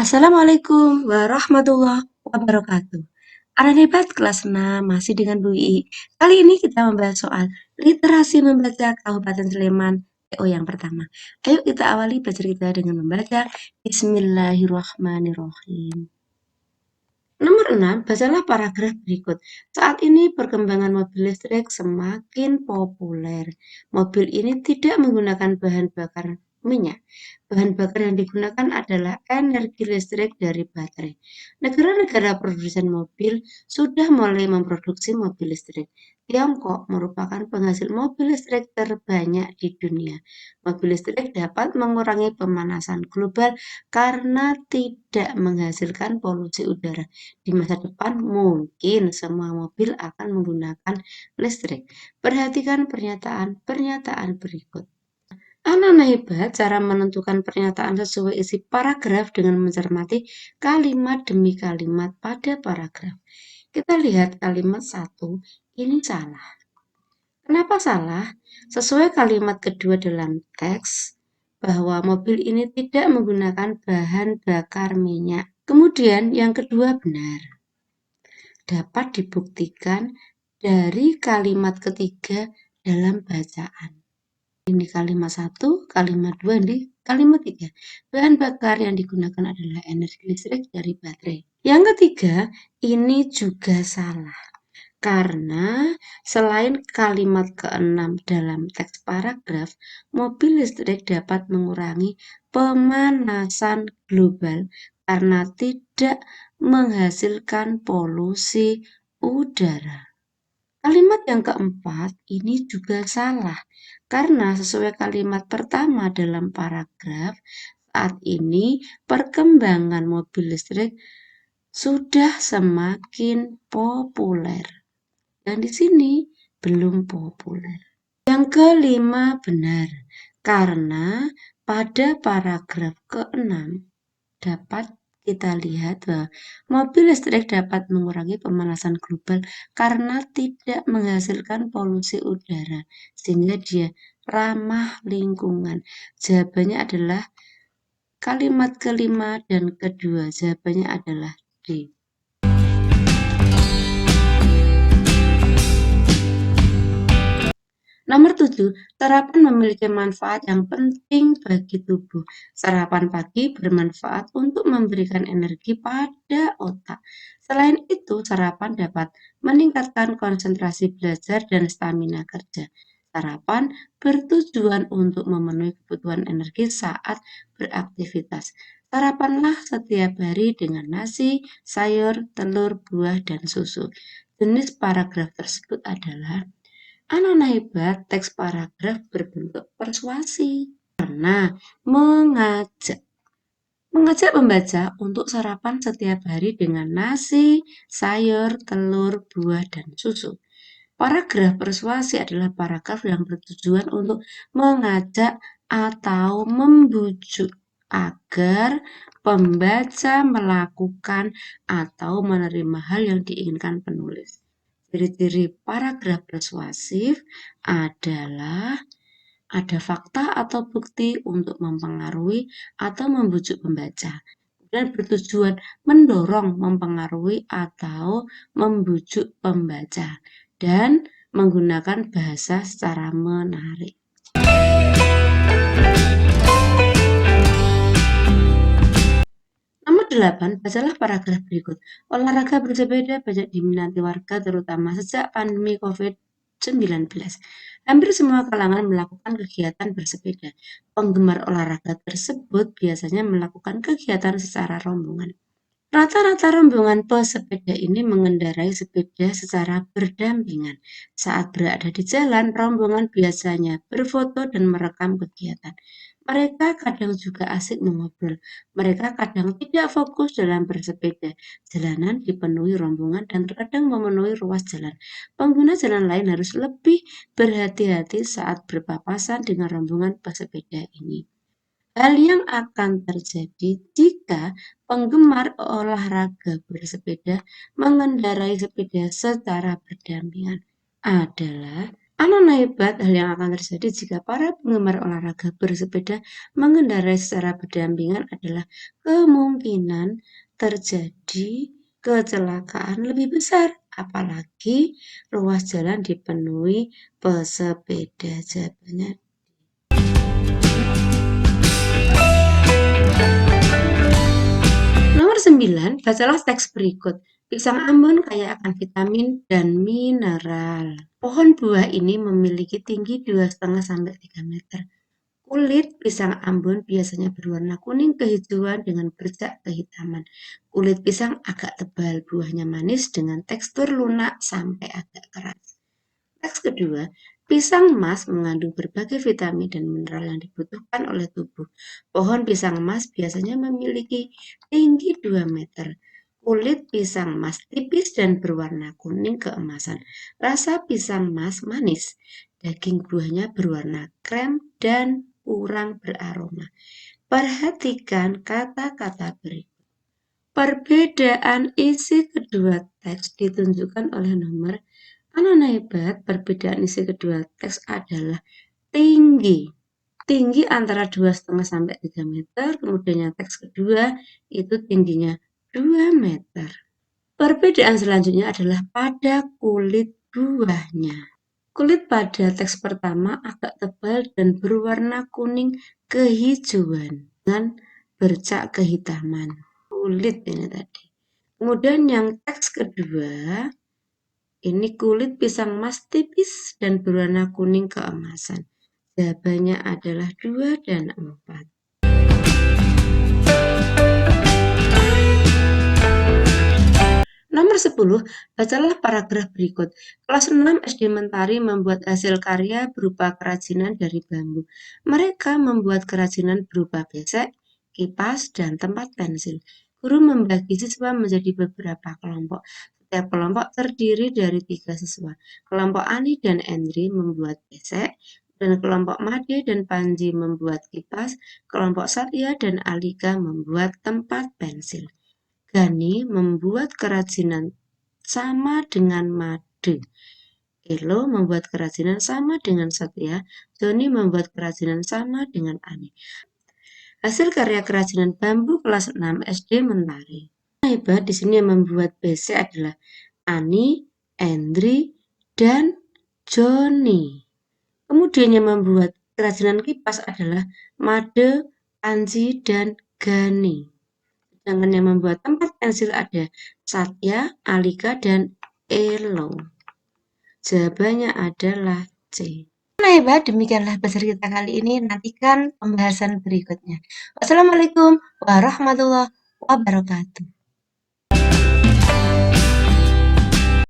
Assalamualaikum warahmatullahi wabarakatuh. Anak hebat kelas 6 masih dengan Bu Ii. Kali ini kita membahas soal literasi membaca Kabupaten Sleman PO yang pertama. Ayo kita awali belajar kita dengan membaca Bismillahirrahmanirrahim. Nomor 6, bacalah paragraf berikut. Saat ini perkembangan mobil listrik semakin populer. Mobil ini tidak menggunakan bahan bakar minyak. Bahan bakar yang digunakan adalah energi listrik dari baterai. Negara-negara produsen mobil sudah mulai memproduksi mobil listrik. Tiongkok merupakan penghasil mobil listrik terbanyak di dunia. Mobil listrik dapat mengurangi pemanasan global karena tidak menghasilkan polusi udara. Di masa depan mungkin semua mobil akan menggunakan listrik. Perhatikan pernyataan-pernyataan berikut. Anak-anak hebat cara menentukan pernyataan sesuai isi paragraf dengan mencermati kalimat demi kalimat pada paragraf. Kita lihat kalimat 1, ini salah. Kenapa salah? Sesuai kalimat kedua dalam teks, bahwa mobil ini tidak menggunakan bahan bakar minyak. Kemudian yang kedua benar. Dapat dibuktikan dari kalimat ketiga dalam bacaan. Ini kalimat 1, kalimat 2, ini kalimat 3. Bahan bakar yang digunakan adalah energi listrik dari baterai. Yang ketiga, ini juga salah. Karena selain kalimat ke-6 dalam teks paragraf, mobil listrik dapat mengurangi pemanasan global karena tidak menghasilkan polusi udara. Kalimat yang keempat ini juga salah, karena sesuai kalimat pertama dalam paragraf, saat ini perkembangan mobil listrik sudah semakin populer. Dan di sini belum populer. Yang kelima benar, karena pada paragraf ke-6 dapat kita lihat bahwa mobil listrik dapat mengurangi pemanasan global karena tidak menghasilkan polusi udara, sehingga dia ramah lingkungan. Jawabannya adalah kalimat kelima dan kedua. Jawabannya adalah D. Nomor 7, sarapan memiliki manfaat yang penting bagi tubuh. Sarapan pagi bermanfaat untuk memberikan energi pada otak. Selain itu, sarapan dapat meningkatkan konsentrasi belajar dan stamina kerja. Sarapan bertujuan untuk memenuhi kebutuhan energi saat beraktivitas. Sarapanlah setiap hari dengan nasi, sayur, telur, buah, dan susu. Jenis paragraf tersebut adalah anak-anak hebat, teks paragraf berbentuk persuasi karena mengajak pembaca untuk sarapan setiap hari dengan nasi, sayur, telur, buah, dan susu. Paragraf persuasi adalah paragraf yang bertujuan untuk mengajak atau membujuk agar pembaca melakukan atau menerima hal yang diinginkan penulis. Ciri-ciri paragraf persuasif adalah ada fakta atau bukti untuk mempengaruhi atau membujuk pembaca, dan bertujuan mendorong, mempengaruhi, atau membujuk pembaca, dan menggunakan bahasa secara menarik. Nomor 8, bacalah paragraf berikut. Olahraga bersepeda banyak diminati warga terutama sejak pandemi COVID-19. Hampir semua kalangan melakukan kegiatan bersepeda. Penggemar olahraga tersebut biasanya melakukan kegiatan secara rombongan. Rata-rata rombongan pesepeda ini mengendarai sepeda secara berdampingan. Saat berada di jalan, rombongan biasanya berfoto dan merekam kegiatan. Mereka kadang juga asik mengobrol. Mereka kadang tidak fokus dalam bersepeda. Jalanan dipenuhi rombongan dan terkadang memenuhi ruas jalan. Pengguna jalan lain harus lebih berhati-hati saat berpapasan dengan rombongan pesepeda ini. Hal yang akan terjadi jika penggemar olahraga bersepeda mengendarai sepeda secara berdampingan adalah Alangkah hebat hal yang akan terjadi jika para penggemar olahraga bersepeda mengendarai secara berdampingan adalah kemungkinan terjadi kecelakaan lebih besar, apalagi ruas jalan dipenuhi pesepeda. Jawabannya nomor 9, bacalah teks berikut. Pisang ambon kaya akan vitamin dan mineral. Pohon buah ini memiliki tinggi 2,5 sampai 3 meter. Kulit pisang ambon biasanya berwarna kuning kehijauan dengan bercak kehitaman. Kulit pisang agak tebal, buahnya manis dengan tekstur lunak sampai agak keras. Teks kedua, pisang emas mengandung berbagai vitamin dan mineral yang dibutuhkan oleh tubuh. Pohon pisang emas biasanya memiliki tinggi 2 meter. Kulit pisang emas tipis dan berwarna kuning keemasan. Rasa pisang emas manis. Daging buahnya berwarna krem dan kurang beraroma. Perhatikan kata-kata berikut. Perbedaan isi kedua teks ditunjukkan oleh nomor. Alangkah hebat, perbedaan isi kedua teks adalah tinggi. Tinggi antara 2,5 sampai 3 meter, kemudian yang teks kedua itu tingginya 2 meter. Perbedaan selanjutnya adalah pada kulit buahnya. Kulit pada teks pertama agak tebal dan berwarna kuning kehijauan dengan bercak kehitaman. Kulit ini tadi. Kemudian yang teks kedua, ini kulit pisang emas tipis dan berwarna kuning keemasan. Jawabannya adalah 2 dan 4. Nomor 10, bacalah paragraf berikut. Kelas 6 SD Mentari membuat hasil karya berupa kerajinan dari bambu. Mereka membuat kerajinan berupa besek, kipas, dan tempat pensil. Guru membagi siswa menjadi beberapa kelompok. Setiap kelompok terdiri dari 3 siswa. Kelompok Ani dan Endri membuat besek, dan kelompok Made dan Panji membuat kipas. Kelompok Satya dan Alika membuat tempat pensil. Gani membuat kerajinan sama dengan Made. Elo membuat kerajinan sama dengan Satya. Joni membuat kerajinan sama dengan Ani. Hasil karya kerajinan bambu kelas 6 SD Mentari. Hebat di sini yang membuat besek adalah Ani, Endri, dan Joni. Kemudian yang membuat kerajinan kipas adalah Made, Panji, dan Gani. Sedangkan yang membuat tempat pensil ada Satya, Alika, dan Elo. Jawabannya adalah C. Nah hebat, demikianlah belajar kita kali ini. Nantikan pembahasan berikutnya. Wassalamualaikum warahmatullahi wabarakatuh.